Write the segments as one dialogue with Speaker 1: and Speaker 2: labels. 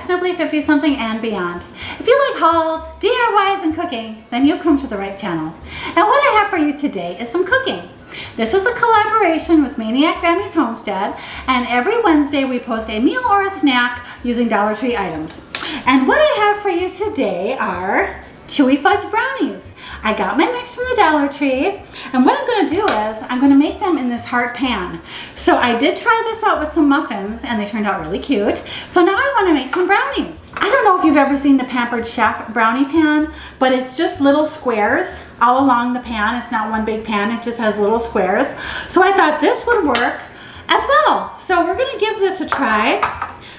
Speaker 1: fashionably 50-something and beyond. If you like hauls, DIYs, and cooking, then you've come to the right channel. And what I have for you today is some cooking. This is a collaboration with MAINEiac Grammie's Homestead, and every Wednesday we post a meal or a snack using Dollar Tree items. And what I have for you today are chewy fudge brownies. I got my mix from the Dollar Tree, and what I'm going to do is I'm going to make them in this heart pan. So I did try this out with some muffins and they turned out really cute. So now I want to make some brownies. I don't know if you've ever seen the Pampered Chef brownie pan, but it's just little squares all along the pan. It's not one big pan, it just has little squares. So I thought this would work as well. So we're going to give this a try.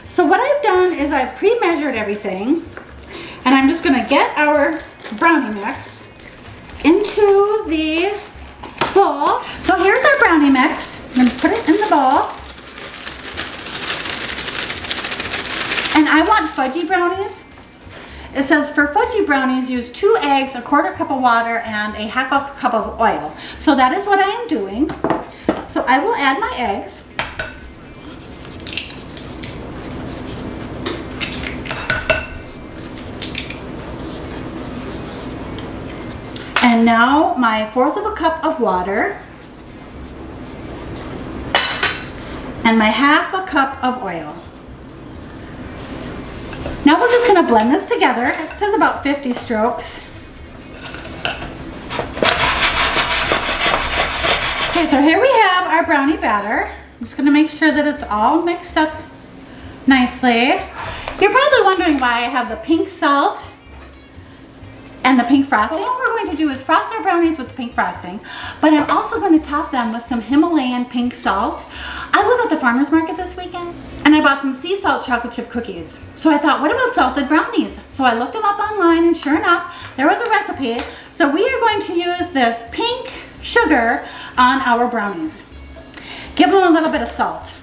Speaker 1: So what I've done is I've pre-measured everything, and I'm just going to get our brownie mix into the bowl. So here's our brownie mix. I'm going to put it in the bowl. And I want fudgy brownies. It says for fudgy brownies, use 2 eggs, a 1/4 cup of water, and a 1/2 cup of oil. So that is what I am doing. So I will add my eggs. And now my 1/4 cup of water and my 1/2 cup of oil. Now we're just going to blend this together. It says about 50 strokes. Okay, so here we have our brownie batter. I'm just going to make sure that it's all mixed up nicely. You're probably wondering why I have the pink salt and the pink frosting. What we're going to do is frost our brownies with the pink frosting, but I'm also going to top them with some Himalayan pink salt. I was at the farmer's market this weekend and I bought some sea salt chocolate chip cookies. So I thought, what about salted brownies? So I looked them up online, and sure enough, there was a recipe. So we are going to use this pink sugar on our brownies. Give them a little bit of salt.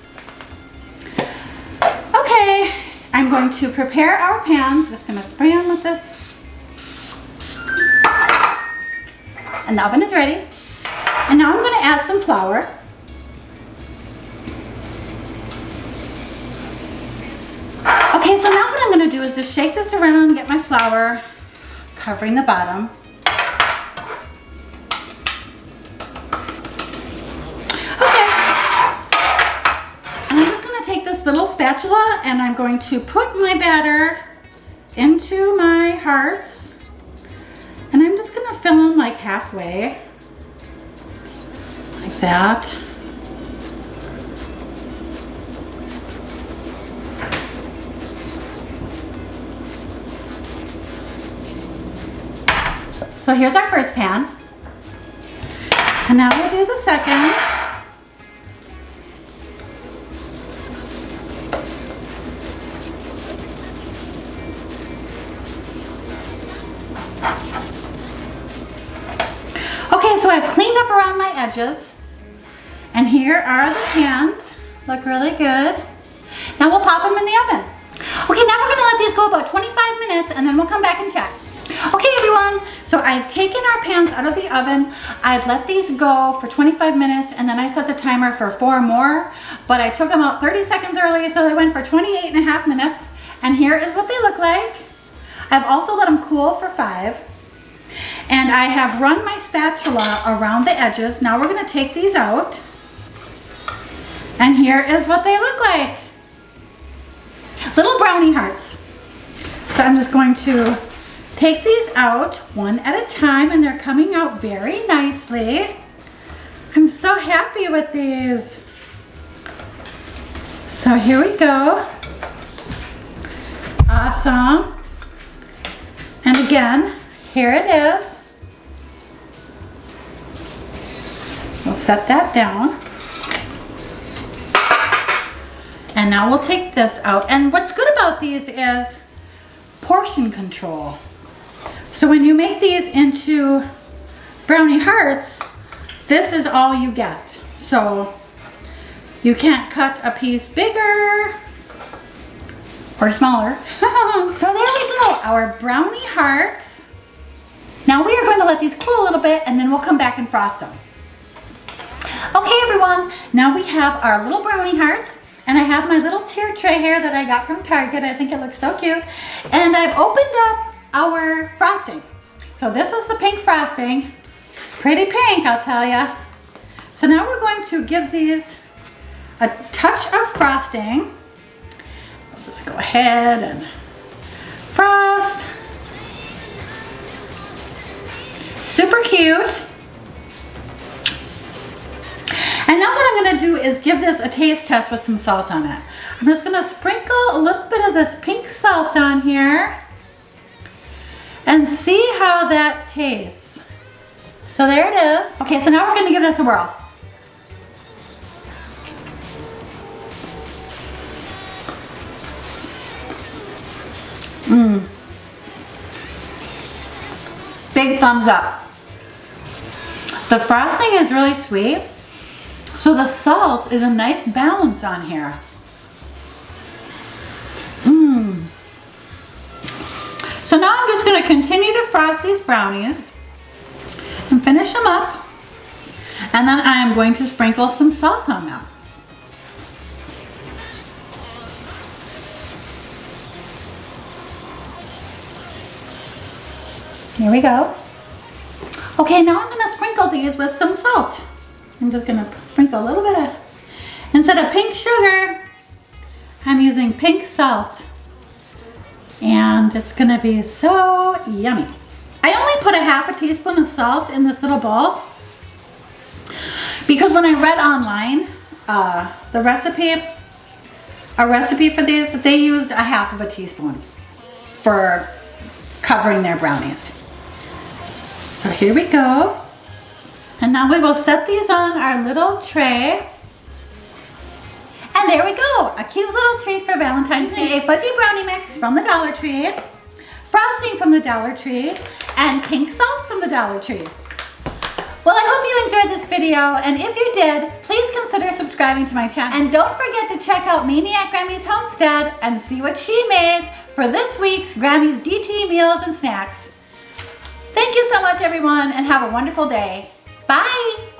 Speaker 1: Okay, I'm going to prepare our pans. Just going to spray them with this. And the oven is ready. And now I'm going to add some flour. Okay, so now what I'm going to do is just shake this around, get my flour covering the bottom. Okay. And I'm just going to take this little spatula and I'm going to put my batter into my hearts. And I'm just going to fill them like halfway, like that. So here's our first pan. And now we'll do the second. Okay, so I've cleaned up around my edges, and here are the pans. Look really good. Now we'll pop them in the oven. Okay, now we're gonna let these go about 25 minutes and then we'll come back and check. Okay everyone, so I've taken our pans out of the oven. I've let these go for 25 minutes and then I set the timer for 4 more, but I took them out 30 seconds early, so they went for 28.5 minutes. And here is what they look like. I've also let them cool for 5. And I have run my spatula around the edges. Now we're going to take these out. And here is what they look like. Little brownie hearts. So I'm just going to take these out one at a time, and they're coming out very nicely. I'm so happy with these. So here we go. Awesome. And again, here it is. We'll set that down. And now we'll take this out. And what's good about these is portion control. So when you make these into brownie hearts, this is all you get. So you can't cut a piece bigger or smaller. So there we go, our brownie hearts. Now we are going to let these cool a little bit and then we'll come back and frost them. Okay everyone, now we have our little brownie hearts. And I have my little tier tray here that I got from Target. I think it looks so cute. And I've opened up our frosting. So this is the pink frosting. Pretty pink, I'll tell ya. So now we're going to give these a touch of frosting. I'll just go ahead and frost. Super cute. And now what I'm gonna do is give this a taste test with some salt on it. I'm just gonna sprinkle a little bit of this pink salt on here and see how that tastes. So there it is. Okay, so now we're gonna give this a whirl. Big thumbs up. The frosting is really sweet. So the salt is a nice balance on here. So now I'm just going to continue to frost these brownies and finish them up. And then I am going to sprinkle some salt on them. Here we go. Okay, now I'm going to sprinkle these with some salt. I'm just going to sprinkle a little bit of, instead of pink sugar, I'm using pink salt. And it's going to be so yummy. I only put a half a teaspoon of salt in this little bowl because when I read online a recipe for these, they used a half of a teaspoon for covering their brownies. So here we go. And now we will set these on our little tray. And there we go, a cute little treat for Valentine's Day. A fudgy brownie mix from the Dollar Tree, frosting from the Dollar Tree, and pink salt from the Dollar Tree. Well, I hope you enjoyed this video, and if you did, please consider subscribing to my channel. And don't forget to check out MAINEiac Grammie's Homestead and see what she made for this week's Grammie's DT Meals and Snacks. Thank you so much, everyone, and have a wonderful day. Bye!